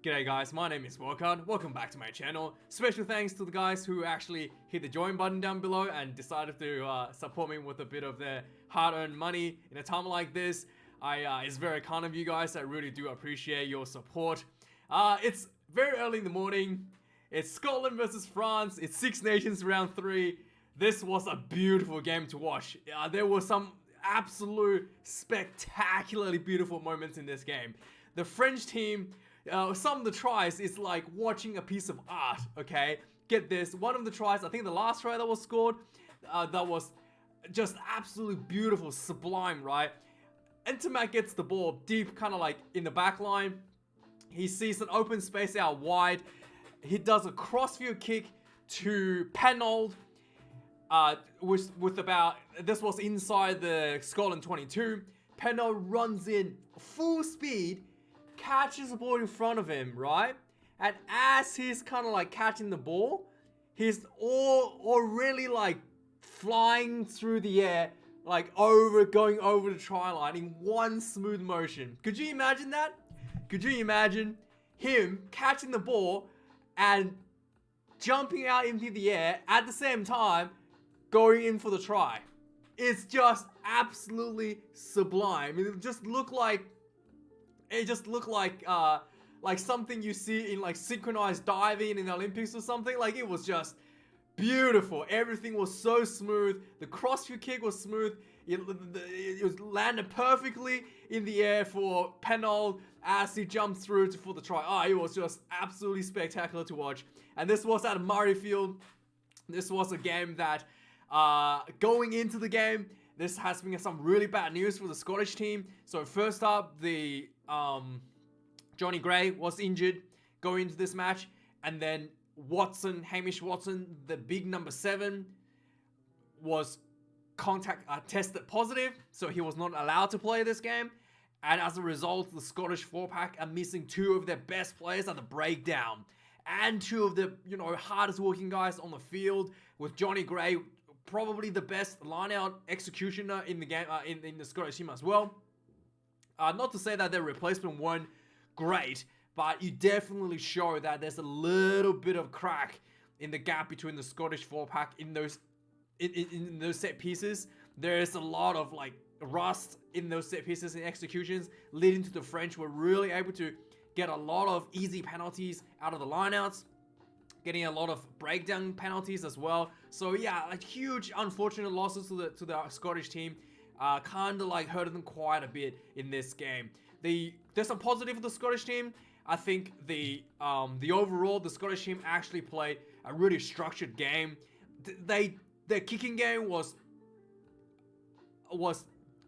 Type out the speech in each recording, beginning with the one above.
G'day guys, my name is Wildkard, welcome back to my channel. Special thanks to the guys who actually hit the join button down below and decided to support me with a bit of their hard-earned money in a time like this. It's very kind of you guys, I really do appreciate your support. It's very early in the morning, it's Scotland versus France, it's Six Nations round 3. This was a beautiful game to watch. There were some absolute spectacularly beautiful moments in this game. The French team, some of the tries is like watching a piece of art, okay? Get this, one of the tries, I think the last try that was scored, that was just absolutely beautiful, sublime, right? Entimac gets the ball deep, kind of like in the back line. He sees an open space out wide. He does a crossfield kick to Penold, this was inside the Scotland 22. Penold runs in full speed, catches the ball in front of him, right? And as he's kind of like catching the ball, he's already like flying through the air, like going over the try line in one smooth motion. Could you imagine that? Could you imagine him catching the ball and jumping out into the air at the same time going in for the try? It's just absolutely sublime. It just looked like something you see in like synchronized diving in the Olympics or something. Like, it was just beautiful. Everything was so smooth. The crossfield kick was smooth. It was landed perfectly in the air for Penold as he jumped through for the try. It was just absolutely spectacular to watch. And this was at Murrayfield. This was a game that, going into the game, this has been some really bad news for the Scottish team. So first up, the Johnny Gray was injured going into this match, and then Hamish Watson, the big number 7, was tested positive, so he was not allowed to play this game. And as a result, the Scottish 4-pack are missing 2 of their best players at the breakdown, and 2 of the hardest working guys on the field, with Johnny Gray probably the best line-out executioner in the game, in the Scottish team as well. Not to say that their replacement weren't great, but you definitely show that there's a little bit of crack in the gap between the Scottish 4-pack in those set pieces. There's a lot of like rust in those set pieces and executions, leading to the French were really able to get a lot of easy penalties out of the lineouts, getting a lot of breakdown penalties as well. So yeah, like huge unfortunate losses to the Scottish team. Kind of like hurted them quite a bit in this game. There's some positive for the Scottish team. I think the overall, the Scottish team actually played a really structured game. Their kicking game was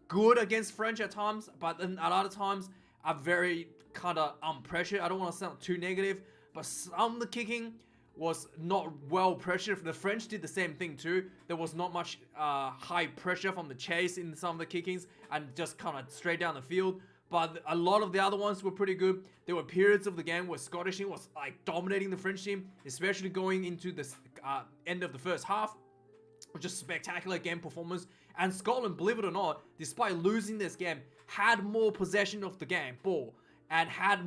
good against French at times, but then at other times are very kind of pressure. I don't want to sound too negative, but some of the kicking was not well pressured. The French did the same thing too. There was not much high pressure from the chase in some of the kickings and just kind of straight down the field. But a lot of the other ones were pretty good. There were periods of the game where Scottish team was like dominating the French team, especially going into the end of the first half. Just spectacular game performance. And Scotland, believe it or not, despite losing this game, had more possession of the ball, and had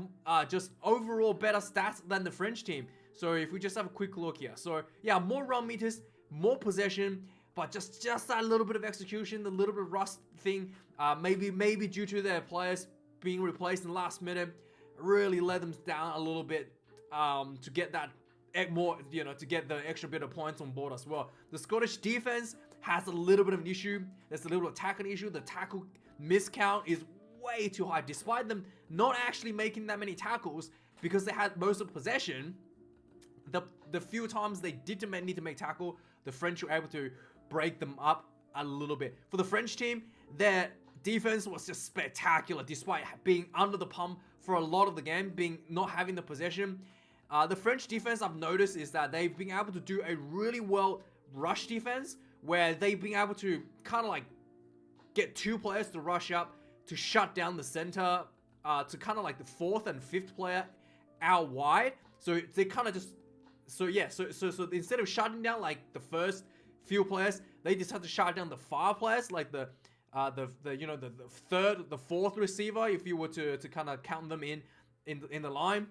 just overall better stats than the French team. So if we just have a quick look here. So yeah, more run meters, more possession, but just that little bit of execution, the little bit of rust thing, maybe due to their players being replaced in the last minute, really let them down a little bit to get that more, to get the extra bit of points on board as well. The Scottish defense has a little bit of an issue. There's a little bit of tackle issue. The tackle miscount is way too high, despite them not actually making that many tackles because they had most of the possession. The few times they did need to make tackle, the French were able to break them up a little bit. For the French team, their defense was just spectacular, despite being under the pump for a lot of the game, not having the possession. The French defense, I've noticed, is that they've been able to do a really well rush defense, where they've been able to kind of like get 2 players to rush up to shut down the center, to kind of like the 4th and 5th player out wide. So they kind of just, so instead of shutting down like the first few players, they just have to shut down the far players, like the 3rd, the 4th receiver, if you were to kind of count them in the line.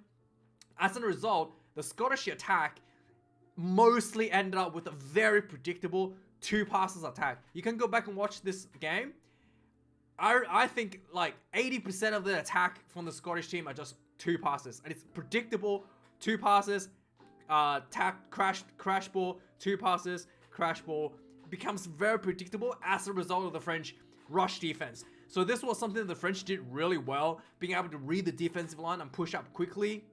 As a result, the Scottish attack mostly ended up with a very predictable 2 passes attack. You can go back and watch this game. I think like 80% of the attack from the Scottish team are just 2 passes, and it's predictable 2 passes, crash ball, 2 passes, crash ball. Becomes very predictable as a result of the French rush defense. So this was something that the French did really well, being able to read the defensive line and push up quickly,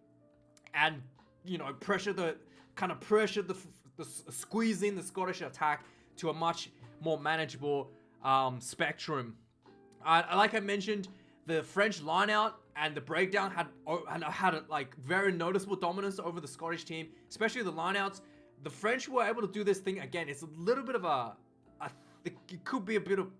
and pressure the squeeze in the Scottish attack to a much more manageable spectrum. Like I mentioned, the French lineout and the breakdown had like very noticeable dominance over the Scottish team, especially the lineouts. The French were able to do this thing again. It's a little bit of it could be a bit of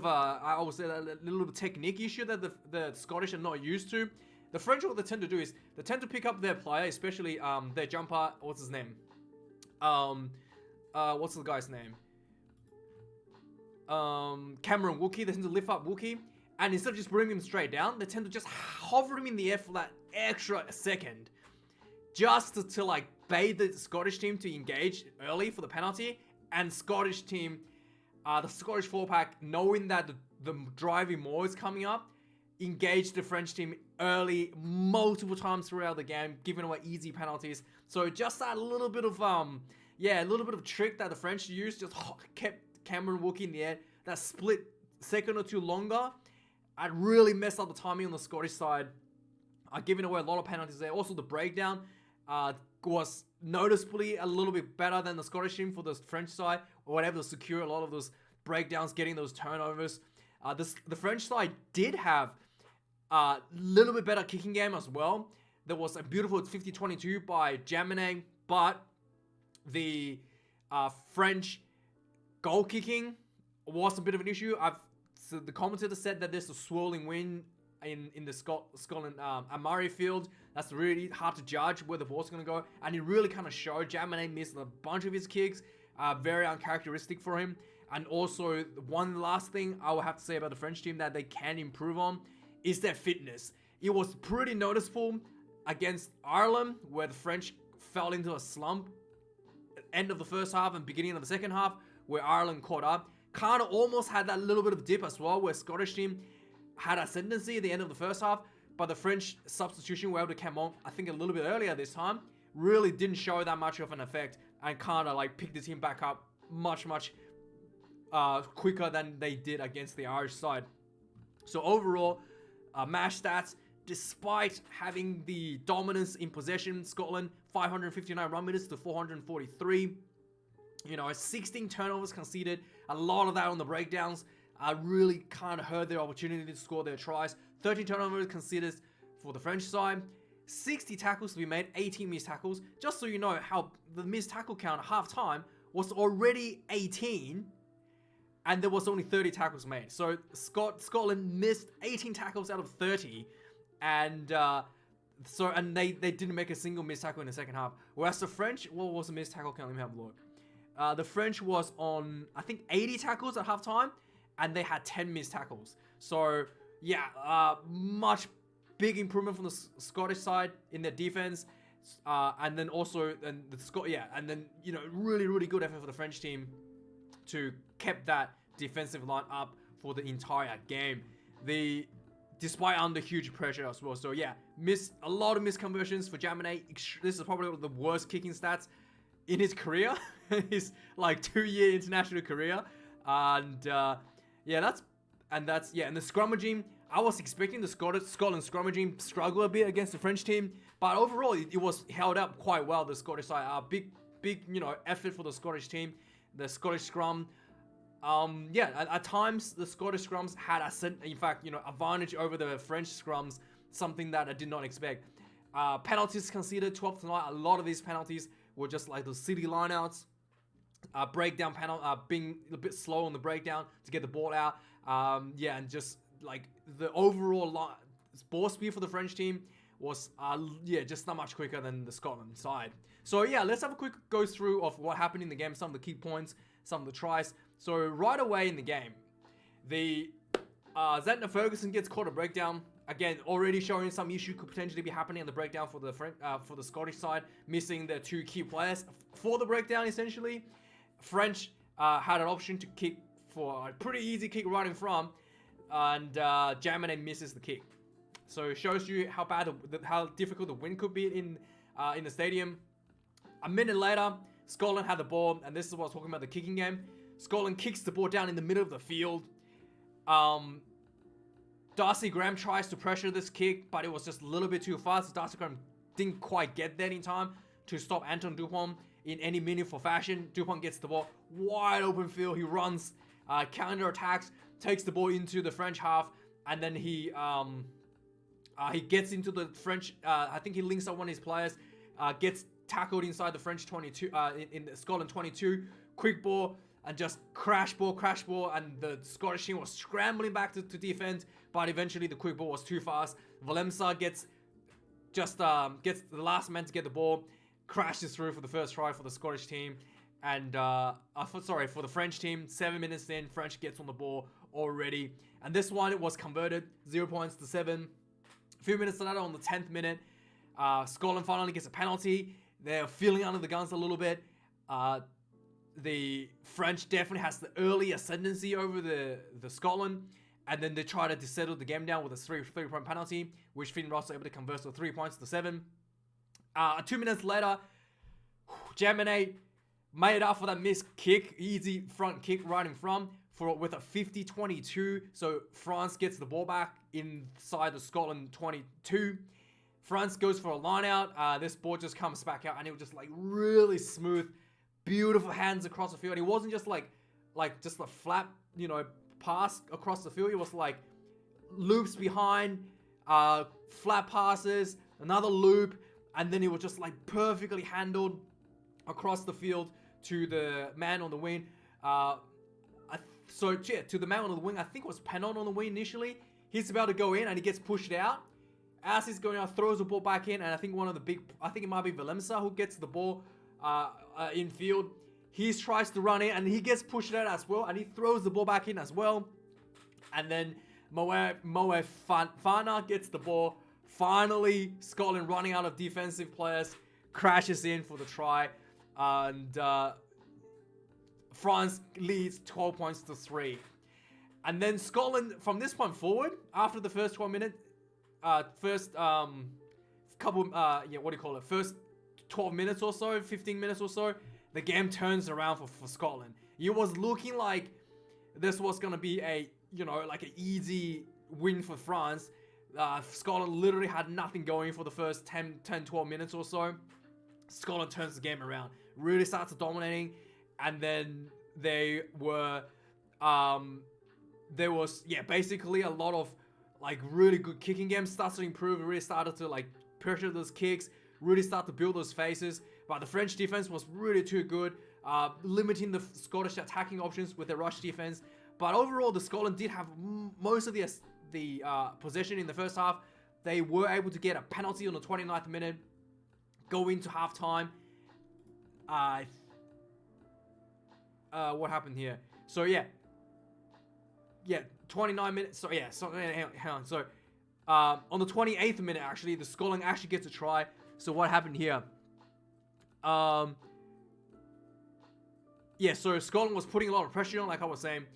I would say a little bit of technique issue that the Scottish are not used to. The French, what they tend to do is they tend to pick up their player, especially their jumper. What's his name? What's the guy's name? Cameron Wookie. They tend to lift up Wookie, and instead of just bringing him straight down, they tend to just hover him in the air for that extra second, just to like bait the Scottish team to engage early for the penalty. And Scottish team, the Scottish 4-pack, knowing that the driving more is coming up, engaged the French team early multiple times throughout the game, giving away easy penalties. So just that little bit of a little bit of trick that the French used, just kept Cameron Wookie in the air. That split second or two longer, and really messed up the timing on the Scottish side, giving away a lot of penalties there. Also, the breakdown was noticeably a little bit better than the Scottish team for the French side, or whatever, to secure a lot of those breakdowns, getting those turnovers. The French side did have a little bit better kicking game as well. There was a beautiful 50-22 by Jaminet, but the French goal kicking was a bit of an issue. So the commentator said that there's a swirling wind in the Scotland Amari field. That's really hard to judge where the ball's going to go, and it really kind of showed. Jaminet missed a bunch of his kicks, very uncharacteristic for him. And also, one last thing I will have to say about the French team that they can improve on is their fitness. It was pretty noticeable against Ireland, where the French fell into a slump at the end of the first half and beginning of the second half, where Ireland caught up. Kind of almost had that little bit of dip as well, where Scottish team had ascendancy at the end of the first half, but the French substitution were able to come on, I think, a little bit earlier this time. Really didn't show that much of an effect, and kind of like picked the team back up much quicker than they did against the Irish side. So overall, match stats, despite having the dominance in possession, Scotland 559 run meters to 443. 16 turnovers conceded, a lot of that on the breakdowns. Really kind of hurt their opportunity to score their tries. 13 turnovers conceded for the French side. 60 tackles to be made, 18 missed tackles. Just so you know how the missed tackle count at half-time was already 18, and there was only 30 tackles made. So Scotland missed 18 tackles out of 30, and they didn't make a single missed tackle in the second half. Whereas the French, what was the missed tackle count? Let me have a look. The French was on, I think, 80 tackles at halftime, and they had 10 missed tackles. So yeah, much big improvement from the Scottish side in their defense, and then also really good effort for the French team to keep that defensive line up for the entire game. Despite under huge pressure as well. So yeah, missed a lot of misconversions for Jaminet. This is probably one of the worst kicking stats in his career, his like 2-year international career. And that's and the scrummaging. I was expecting the Scotland scrummaging struggle a bit against the French team, but overall it was held up quite well. The Scottish side, big effort for the Scottish team. The Scottish scrum, at times the Scottish scrums had advantage over the French scrums, something that I did not expect. Penalties conceded 12 tonight. A lot of these penalties were just like the city lineouts, breakdown being a bit slow on the breakdown to get the ball out. And just like the overall ball speed for the French team was just not much quicker than the Scotland side. So yeah, let's have a quick go through of what happened in the game, some of the key points, some of the tries. So right away in the game, the Zentner Ferguson gets caught a breakdown. again, already showing some issue could potentially be happening in the breakdown for the Scottish side, missing their 2 key players for the breakdown. Essentially, French had an option to kick for a pretty easy kick right in front, and Jamine misses the kick. So it shows you how bad, how difficult the win could be in the stadium. A minute later, Scotland had the ball, and this is what I was talking about, the kicking game. Scotland kicks the ball down in the middle of the field. Darcy Graham tries to pressure this kick, but it was just a little bit too fast. Darcy Graham didn't quite get there in time to stop Anton Dupont in any meaningful fashion. Dupont gets the ball, wide open field. He runs, counter attacks, takes the ball into the French half, and then he gets into the French. I think he links up one of his players, gets tackled inside the French 22, in the Scotland 22. Quick ball and just crash ball, and the Scottish team was scrambling back to defend, but eventually the quick ball was too fast. Valemsa gets the last man to get the ball, crashes through for the first try for the Scottish team, and for the French team. 7 minutes in, French gets on the ball already, and this one it was converted, 0 points to 7. A few minutes later, on the 10th minute, Scotland finally gets a penalty. They're feeling under the guns a little bit. The French definitely has the early ascendancy over the Scotland, and then they try to settle the game down with a 3-point penalty, which Finn Ross was able to convert to 3 points to 7. 2 minutes later, Jamine made up for that missed kick, easy front kick right in front with a 50-22. So France gets the ball back inside the Scotland 22. France goes for a line out. This ball just comes back out, and it was just like really smooth, beautiful hands across the field. It wasn't just like just a flat, pass across the field. It was like loops behind, flat passes, another loop, and then it was just like perfectly handled across the field to the man on the wing. To the man on the wing, I think it was Penon on the wing initially. He's about to go in, and he gets pushed out. As he's going out, throws the ball back in, and I think it might be Valemsa who gets the ball in field. He tries to run in, and he gets pushed out as well, and he throws the ball back in as well. And then Moe Fana gets the ball. Finally, Scotland running out of defensive players, crashes in for the try, and France leads 12 points to 3. And then Scotland, from this point forward, after the first 12 minutes, first 12 minutes or so, 15 minutes or so, the game turns around for Scotland. It was looking like this was going to be an easy win for France. Scotland literally had nothing going for the first 10-12 minutes or so. Scotland turns the game around, really starts dominating, and then there was basically a lot of really good kicking games started to improve. Really started to pressure those kicks, really start to build those faces. But the French defense was really too good, limiting the Scottish attacking options with their rush defense. But overall, the Scotland did have most of the possession in the first half. They were able to get a penalty on the 29th minute, go into halftime. What happened here? So yeah, 29 minutes. So yeah, hang on. So on the 28th minute, actually, the Scotland actually gets a try. So what happened here? So Scotland was putting a lot of pressure on, like I was saying.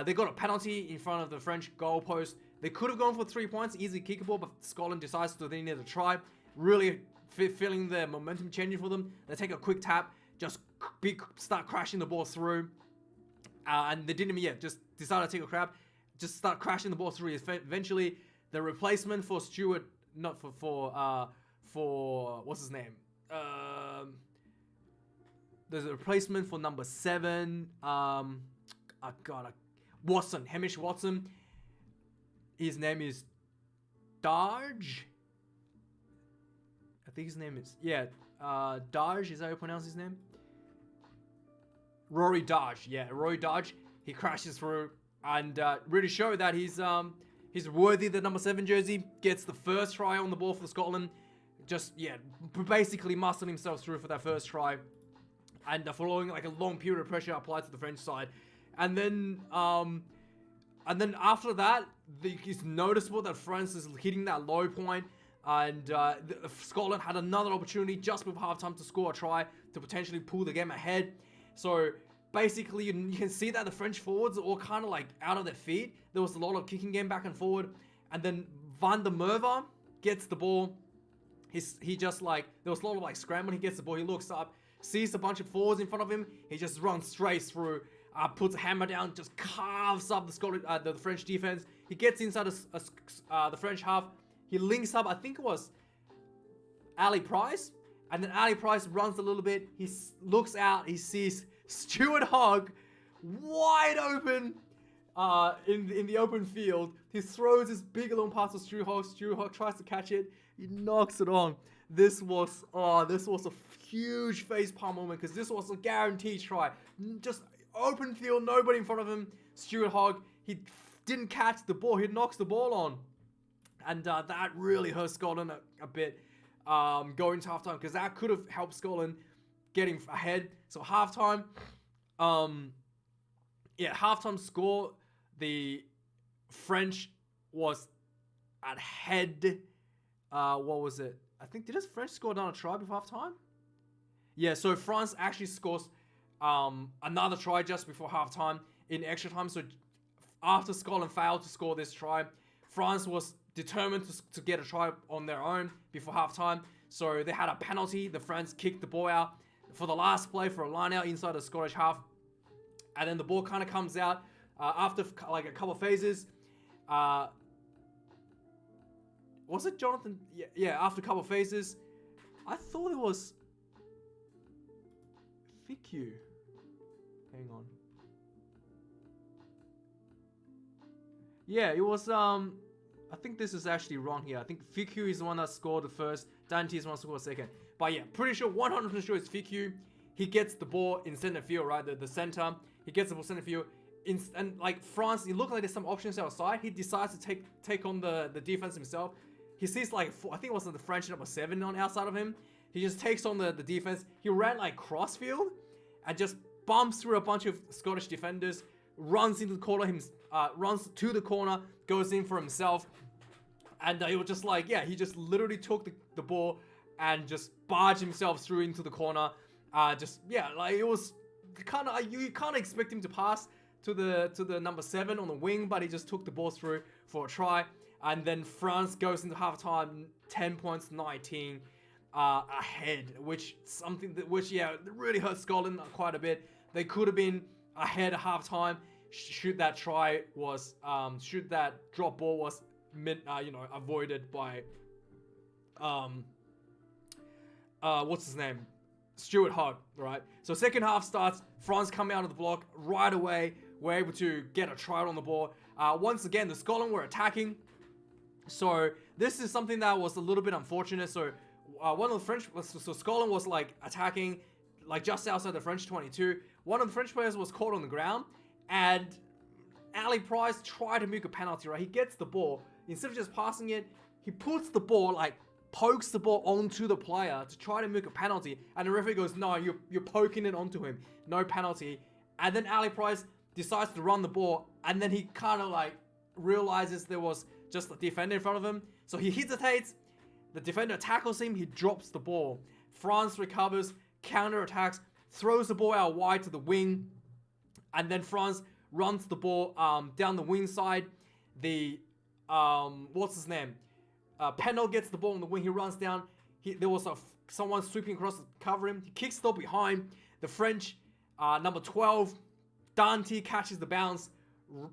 They got a penalty in front of the French goal post. They could have gone for 3 points, easy kickable, but Scotland decides that they need to try. Really feeling the momentum changing for them. They take a quick tap, just start crashing the ball through. And they didn't just decided to take a crap, just start crashing the ball through. Eventually, the replacement for Stewart, not for what's his name? There's a replacement for number 7. Watson, Hamish Watson. His name is Darge. I think his name is Darge. Is that how you pronounce his name? Rory Darge. Yeah, Rory Darge. He crashes through and really showed that he's worthy of the number 7 jersey. Gets the first try on the ball for Scotland. Just basically muscled himself through for that first try, and following a long period of pressure applied to the French side. And then I and then after that, it's noticeable that France is hitting that low point, and Scotland had another opportunity just before halftime to score a try to potentially pull the game ahead. So basically, you can see that the French forwards are all kind of like out of their feet. There was a lot of kicking game back and forward, and then Van der Merwe gets the ball. He just like, there was a lot of like scrambling. He gets the ball, he looks up, sees a bunch of forwards in front of him. He just runs straight through, puts a hammer down, just carves up the French defense. He gets inside the French half. He links up, I think it was Ali Price, and then Ali Price runs a little bit. He looks out, he sees Stuart Hogg wide open in the open field. He throws this big long pass to Stuart Hogg. Stuart Hogg tries to catch it. He knocks it on. This was a huge facepalm moment because this was a guaranteed try. Just open field, nobody in front of him. Stuart Hogg, he didn't catch the ball. He knocks the ball on. And that really hurt Scotland a bit going to halftime, because that could have helped Scotland getting ahead. So halftime, halftime score, the French was ahead. What was it? I think, did French score down a try before halftime? Yeah, so France actually scores another try just before halftime in extra time. So after Scotland failed to score this try, France was determined to get a try on their own before halftime. So they had a penalty. The French kicked the ball out for the last play for a line out inside the Scottish half. And then the ball kind of comes out after like a couple of phases. Was it Jonathan? Yeah, after a couple of phases. I thought it was Ficku. Hang on. Yeah, it was I think this is actually wrong here. I think Ficku is the one that scored the first. Dante is the one that scored the second. But yeah, pretty sure, 100% sure it's Ficku. He gets the ball in center field, right? The center. He gets the ball center field. And like France, it looked like there's some options outside. He decides to take on the defense himself. He sees like, I think it was the French number 7 on outside of him. He just takes on the defense. He ran like crossfield and just bumps through a bunch of Scottish defenders, runs into the corner, runs to the corner, goes in for himself. And it was just like, yeah, he just literally took the ball and just barged himself through into the corner. Like it was kind of, you can't expect him to pass to the number 7 on the wing, but he just took the ball through for a try. And then France goes into halftime 10 points, 19 ahead, which really hurt Scotland quite a bit. They could have been ahead at halftime should that drop ball was avoided by what's his name? Stuart Hogg, right? So second half starts, France coming out of the block right away. We're able to get a try on the ball. Once again, the Scotland were attacking. So this is something that was a little bit unfortunate. So Scotland was like attacking like just outside the French 22. One of the French players was caught on the ground, and Ali Price tried to make a penalty, right? He gets the ball. Instead of just passing it, he puts the ball, like pokes the ball onto the player to try to make a penalty. And the referee goes, no, you're poking it onto him. No penalty. And then Ali Price decides to run the ball, and then he kind of like realizes there was just a defender in front of him. So he hesitates. The defender tackles him. He drops the ball. France recovers, counter-attacks, throws the ball out wide to the wing. And then France runs the ball down the wing side. What's his name? Pennell gets the ball on the wing. He runs down. There was someone sweeping across to cover him. He kicks the ball behind. The French, number 12, Dante catches the bounce,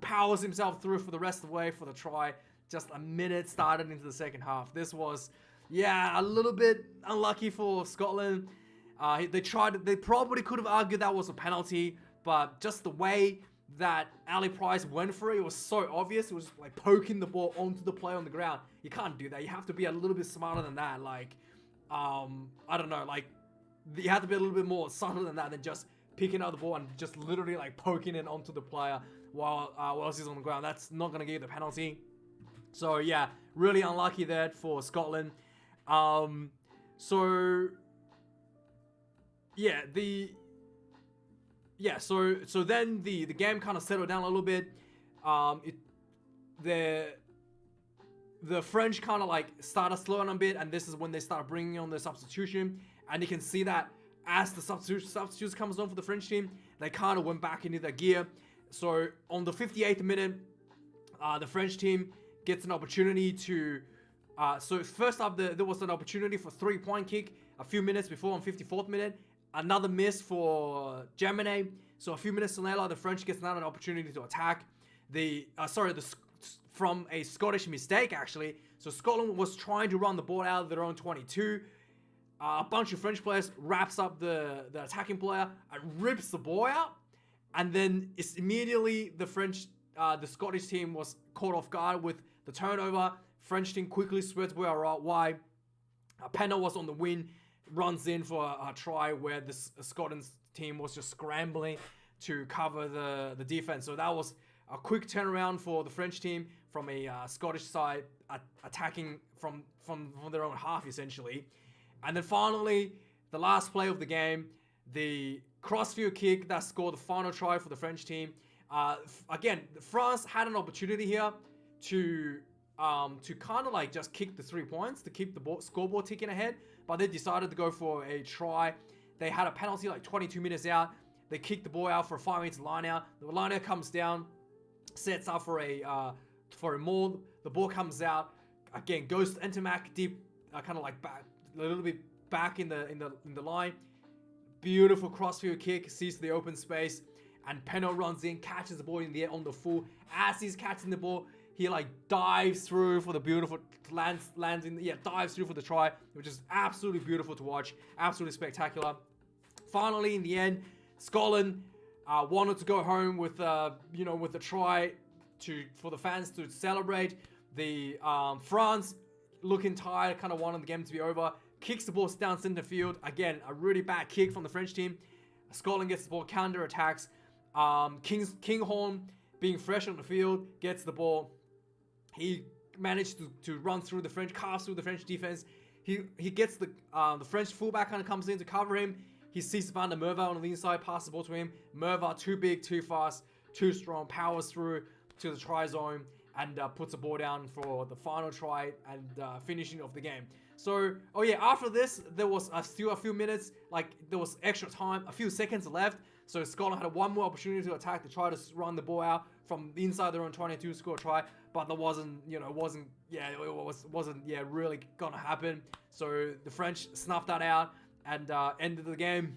powers himself through for the rest of the way for the try. Just a minute started into the second half. This was, a little bit unlucky for Scotland. They probably could have argued that was a penalty, but just the way that Ali Price went for it was so obvious. It was like poking the ball onto the player on the ground. You can't do that. You have to be a little bit smarter than that. Like, I don't know, like, you have to be a little bit more subtle than that than just picking up the ball and just literally like poking it onto the player while he's on the ground. That's not going to give you the penalty. So yeah, really unlucky there for Scotland. So then the game kind of settled down a little bit. the French kind of like started slowing a bit, and this is when they start bringing on the substitution, and you can see that as the substitutes comes on for the French team, they kind of went back into their gear. So on the 58th minute, the French team gets an opportunity to so first up, there was an opportunity for 3-point kick a few minutes before on 54th minute, another miss for Germany. So a few minutes later, the French gets another opportunity to attack. From a Scottish mistake, actually. So Scotland was trying to run the ball out of their own 22. A bunch of French players wraps up the attacking player and rips the ball out. And then it's immediately the Scottish team was caught off guard with the turnover. French team quickly spreads the ball out wide. Penna was on the wing, runs in for a try where the Scotland team was just scrambling to cover the defense. So that was a quick turnaround for the French team from a Scottish side attacking from their own half, essentially. And then finally, the last play of the game, the crossfield kick that scored the final try for the French team. Again, France had an opportunity here to kind of like just kick the 3 points to keep the scoreboard ticking ahead, but they decided to go for a try. They had a penalty like 22 minutes out. They kicked the ball out for a 5-meter line out. The line out comes down, sets up for a maul. The ball comes out again, goes to Entermac deep, kind of like back a little bit back in the line. Beautiful crossfield kick, sees the open space, and Penno runs in, catches the ball in the air on the full. As he's catching the ball, he like dives through for the beautiful dives through for the try, which is absolutely beautiful to watch, absolutely spectacular. Finally, in the end, Scotland wanted to go home with with the try for the fans to celebrate. The France, looking tired, kind of wanted the game to be over. Kicks the ball down center field. Again, a really bad kick from the French team. Scotland gets the ball, counter attacks. Kinghorn, being fresh on the field, gets the ball. He managed to run through the French, carves through the French defense. He gets the French fullback kind of comes in to cover him. He sees Van der Merwe on the inside, passes the ball to him. Merwe, too big, too fast, too strong, powers through to the try zone and puts the ball down for the final try and finishing of the game. So, after this, there was still a few minutes, like there was extra time, a few seconds left. So Scotland had one more opportunity to attack to try to run the ball out from inside their own 22, score a try, but there wasn't really gonna happen. So the French snuffed that out and ended the game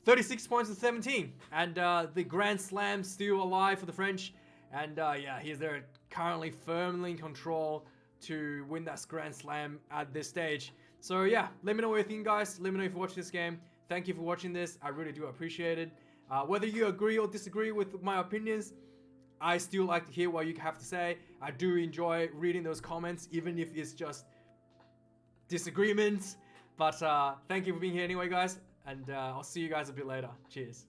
36 points to 17, and the Grand Slam still alive for the French. And they're currently firmly in control to win that Grand Slam at this stage. So let me know what you think, guys. Let me know if you watch this game. Thank you for watching this. I really do appreciate it. Whether you agree or disagree with my opinions, I still like to hear what you have to say. I do enjoy reading those comments, even if it's just disagreements. But thank you for being here anyway, guys. And I'll see you guys a bit later. Cheers.